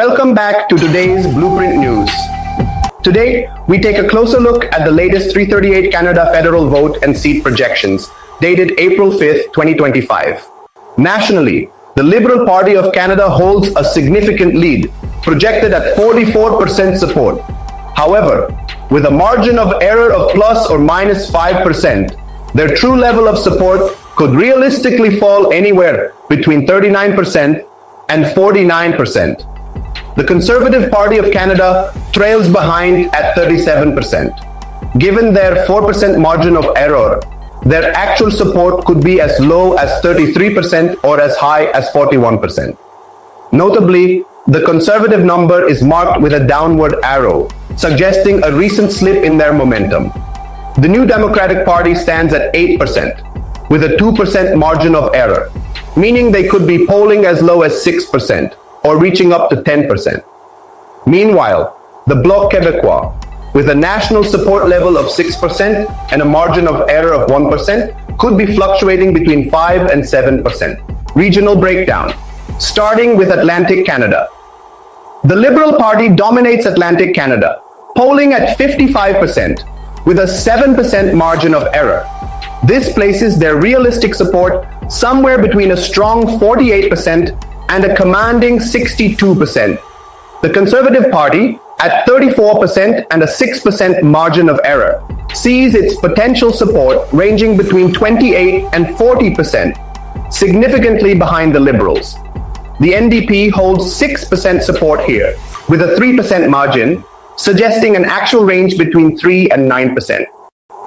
Welcome back to today's Blueprint News. Today, we take a closer look at the latest 338 Canada federal vote and seat projections, dated April 5th, 2025. Nationally, the Liberal Party of Canada holds a significant lead, projected at 44% support. However, with a margin of error of plus or minus 5%, their true level of support could realistically fall anywhere between 39% and 49%. The Conservative Party of Canada trails behind at 37%. Given their 4% margin of error, their actual support could be as low as 33% or as high as 41%. Notably, the Conservative number is marked with a downward arrow, suggesting a recent slip in their momentum. The New Democratic Party stands at 8%, with a 2% margin of error, meaning they could be polling as low as 6% or reaching up to 10%. Meanwhile, the Bloc Québécois, with a national support level of 6% and a margin of error of 1%, could be fluctuating between 5 and 7%. Regional breakdown, starting with Atlantic Canada. The Liberal Party dominates Atlantic Canada, polling at 55%, with a 7% margin of error. This places their realistic support somewhere between a strong 48% and a commanding 62%. The Conservative Party, at 34% and a 6% margin of error, sees its potential support ranging between 28 and 40%, significantly behind the Liberals. The NDP holds 6% support here, with a 3% margin, suggesting an actual range between 3 and 9%.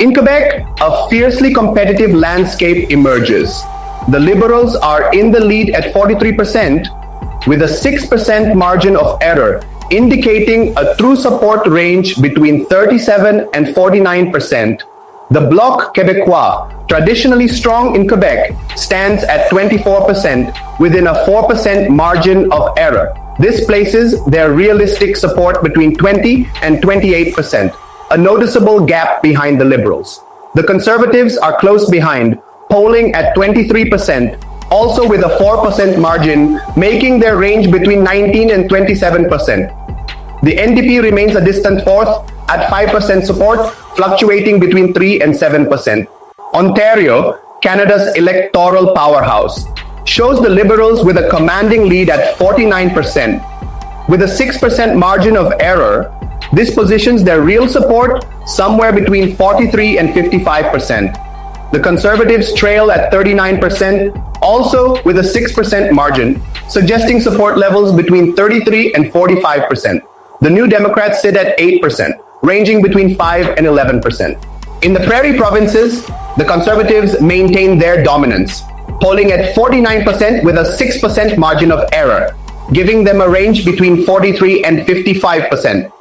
In Quebec, a fiercely competitive landscape emerges. The Liberals are in the lead at 43%, with a 6% margin of error, indicating a true support range between 37 and 49%. The Bloc Québécois, traditionally strong in Quebec, stands at 24%, within a 4% margin of error. This places their realistic support between 20 and 28%, a noticeable gap behind the Liberals. The Conservatives are close behind, polling at 23%, also with a 4% margin, making their range between 19 and 27%. The NDP remains a distant fourth at 5% support, fluctuating between 3 and 7%. Ontario, Canada's electoral powerhouse, shows the Liberals with a commanding lead at 49%. With a 6% margin of error, this positions their real support somewhere between 43 and 55%. The Conservatives trail at 39%, also with a 6% margin, suggesting support levels between 33 and 45%. The New Democrats sit at 8%, ranging between 5 and 11%. In the Prairie provinces, the Conservatives maintain their dominance, polling at 49% with a 6% margin of error, giving them a range between 43 and 55%.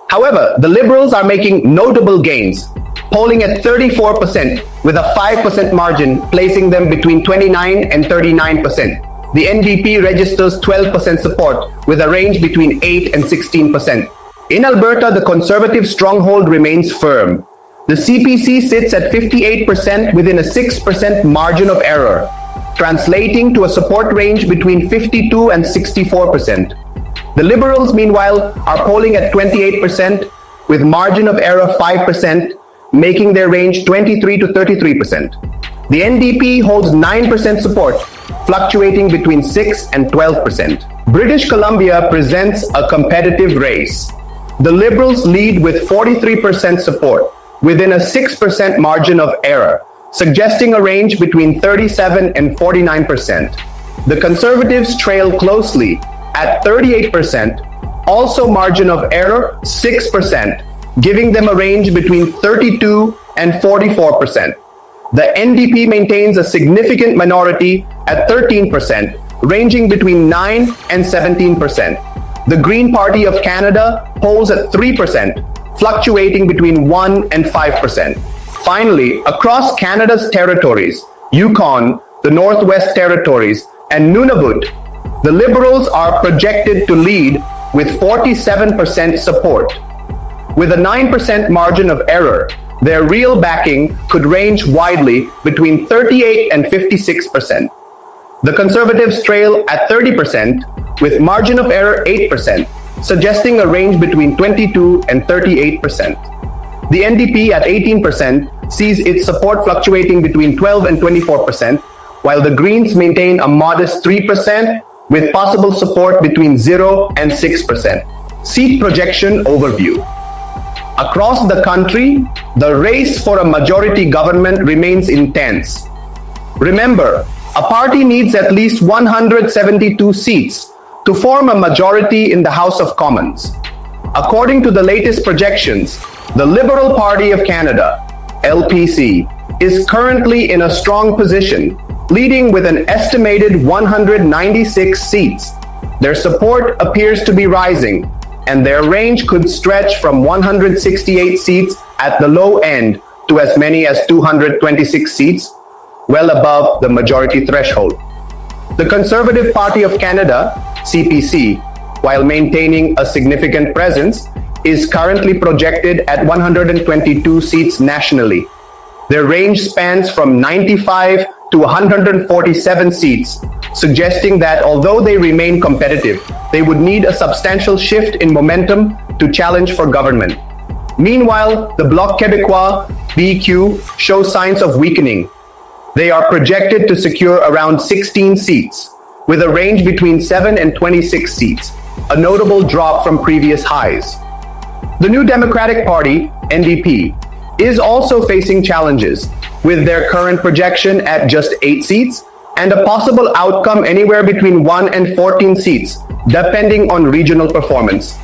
However, the Liberals are making notable gains, polling at 34% with a 5% margin, placing them between 29 and 39%. The NDP registers 12% support with a range between 8 and 16%. In Alberta, the Conservative stronghold remains firm. The CPC sits at 58% within a 6% margin of error, translating to a support range between 52 and 64%. The Liberals, meanwhile, are polling at 28% with margin of error 5%, making their range 23 to 33%. The NDP holds 9% support, fluctuating between 6 and 12%. British Columbia presents a competitive race. The Liberals lead with 43% support, within a 6% margin of error, suggesting a range between 37 and 49%. The Conservatives trail closely at 38%, also margin of error 6%, giving them a range between 32 and 44%. The NDP maintains a significant minority at 13%, ranging between 9 and 17%. The Green Party of Canada polls at 3%, fluctuating between 1 and 5%. Finally, across Canada's territories, Yukon, the Northwest Territories, and Nunavut, the Liberals are projected to lead with 47% support. With a 9% margin of error, their real backing could range widely between 38 and 56%. The Conservatives trail at 30%, with margin of error 8%, suggesting a range between 22 and 38%. The NDP at 18% sees its support fluctuating between 12 and 24%, while the Greens maintain a modest 3% with possible support between 0 and 6%. Seat projection overview. Across the country, the race for a majority government remains intense. Remember, a party needs at least 172 seats to form a majority in the House of Commons. According to the latest projections, the Liberal Party of Canada, LPC, is currently in a strong position, leading with an estimated 196 seats. Their support appears to be rising, and their range could stretch from 168 seats at the low end to as many as 226 seats, well above the majority threshold. The Conservative Party of Canada, CPC, while maintaining a significant presence, is currently projected at 122 seats nationally. Their range spans from 95 to 147 seats, suggesting that although they remain competitive, they would need a substantial shift in momentum to challenge for government. Meanwhile, the Bloc Québécois, BQ, shows signs of weakening. They are projected to secure around 16 seats, with a range between 7 and 26 seats, a notable drop from previous highs. The New Democratic Party, NDP, is also facing challenges, with their current projection at just 8 seats and a possible outcome anywhere between 1 and 14 seats, depending on regional performance.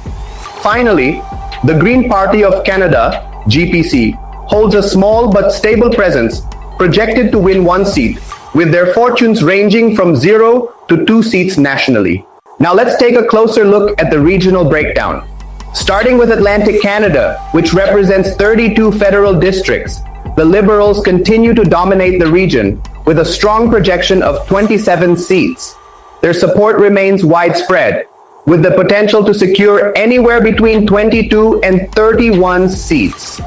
Finally, the Green Party of Canada, GPC, holds a small but stable presence, projected to win 1 seat, with their fortunes ranging from 0 to 2 seats nationally. Now let's take a closer look at the regional breakdown. Starting with Atlantic Canada, which represents 32 federal districts, the Liberals continue to dominate the region with a strong projection of 27 seats. Their support remains widespread, with the potential to secure anywhere between 22 and 31 seats.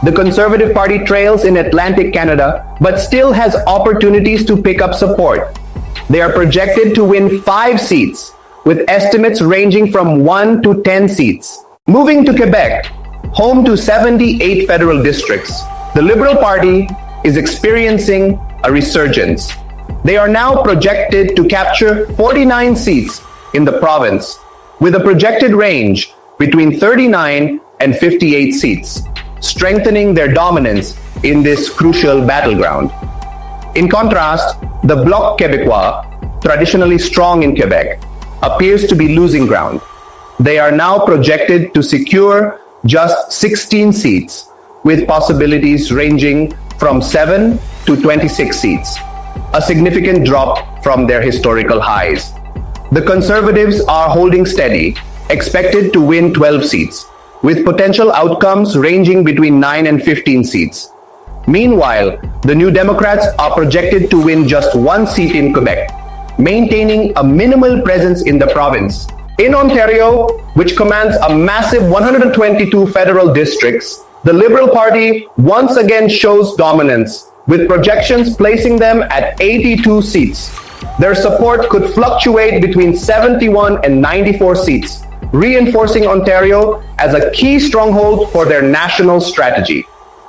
The Conservative Party trails in Atlantic Canada, but still has opportunities to pick up support. They are projected to win 5 seats, with estimates ranging from 1 to 10 seats. Moving to Quebec, home to 78 federal districts, the Liberal Party is experiencing a resurgence. They are now projected to capture 49 seats in the province, with a projected range between 39 and 58 seats, strengthening their dominance in this crucial battleground. In contrast, the Bloc Québécois, traditionally strong in Quebec, appears to be losing ground. They are now projected to secure just 16 seats, with possibilities ranging from 7 to 26 seats, a significant drop from their historical highs. The Conservatives are holding steady, expected to win 12 seats, with potential outcomes ranging between 9 and 15 seats. Meanwhile, the New Democrats are projected to win just 1 seat in Quebec, maintaining a minimal presence in the province. In Ontario, which commands a massive 122 federal districts, the Liberal Party once again shows dominance, with projections placing them at 82 seats. Their support could fluctuate between 71 and 94 seats, reinforcing Ontario as a key stronghold for their national strategy.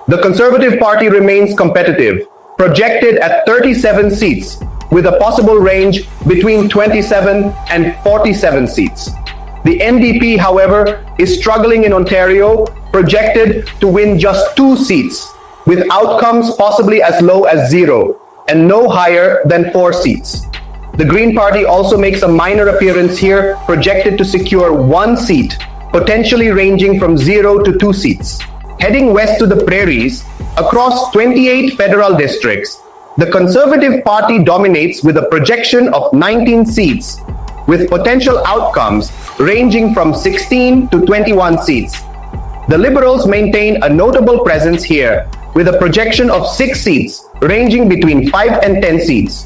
The Conservative Party remains competitive, projected at 37 seats, with a possible range between 27 and 47 seats. The NDP, however, is struggling in Ontario, projected to win just 2 seats, with outcomes possibly as low as 0 and no higher than 4 seats. The Green Party also makes a minor appearance here, projected to secure 1 seat, potentially ranging from 0 to 2 seats. Heading west to the prairies, across 28 federal districts, the Conservative Party dominates with a projection of 19 seats, with potential outcomes ranging from 16 to 21 seats. The Liberals maintain a notable presence here, with a projection of 6 seats, ranging between 5 and 10 seats.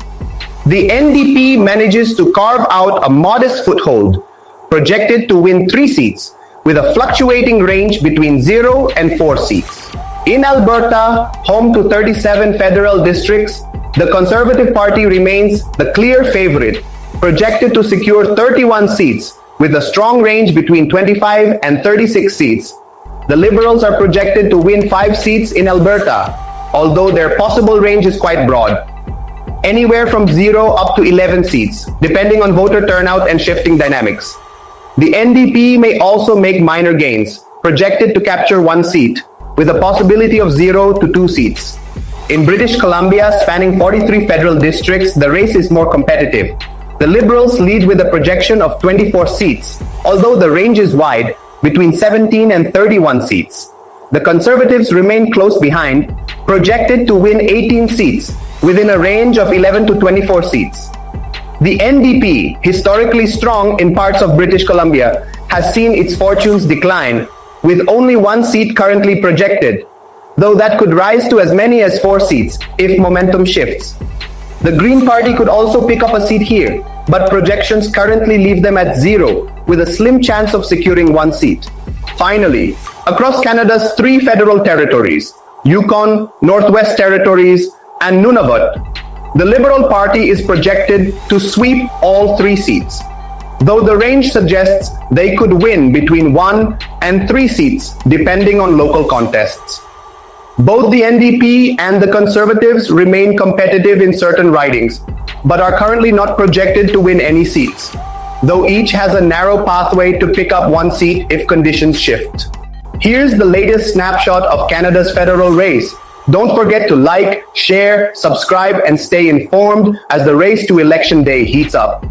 The NDP manages to carve out a modest foothold, projected to win 3 seats, with a fluctuating range between 0 and 4 seats. In Alberta, home to 37 federal districts, the Conservative Party remains the clear favorite, projected to secure 31 seats, with a strong range between 25 and 36 seats. The Liberals are projected to win 5 seats in Alberta, although their possible range is quite broad. Anywhere from 0 up to 11 seats, depending on voter turnout and shifting dynamics. The NDP may also make minor gains, projected to capture 1 seat, with a possibility of 0 to 2 seats. In British Columbia, spanning 43 federal districts, the race is more competitive. The Liberals lead with a projection of 24 seats, although the range is wide, between 17 and 31 seats. The Conservatives remain close behind, projected to win 18 seats, within a range of 11 to 24 seats. The NDP, historically strong in parts of British Columbia, has seen its fortunes decline, with only 1 seat currently projected, though that could rise to as many as 4 seats if momentum shifts. The Green Party could also pick up a seat here, but projections currently leave them at 0, with a slim chance of securing 1 seat. Finally, across Canada's 3 federal territories, Yukon, Northwest Territories, and Nunavut, the Liberal Party is projected to sweep all 3 seats, though the range suggests they could win between 1 and 3 seats depending on local contests. Both the NDP and the Conservatives remain competitive in certain ridings, but are currently not projected to win any seats, though each has a narrow pathway to pick up 1 seat if conditions shift. Here's the latest snapshot of Canada's federal race. Don't forget to like, share, subscribe, and stay informed as the race to election day heats up.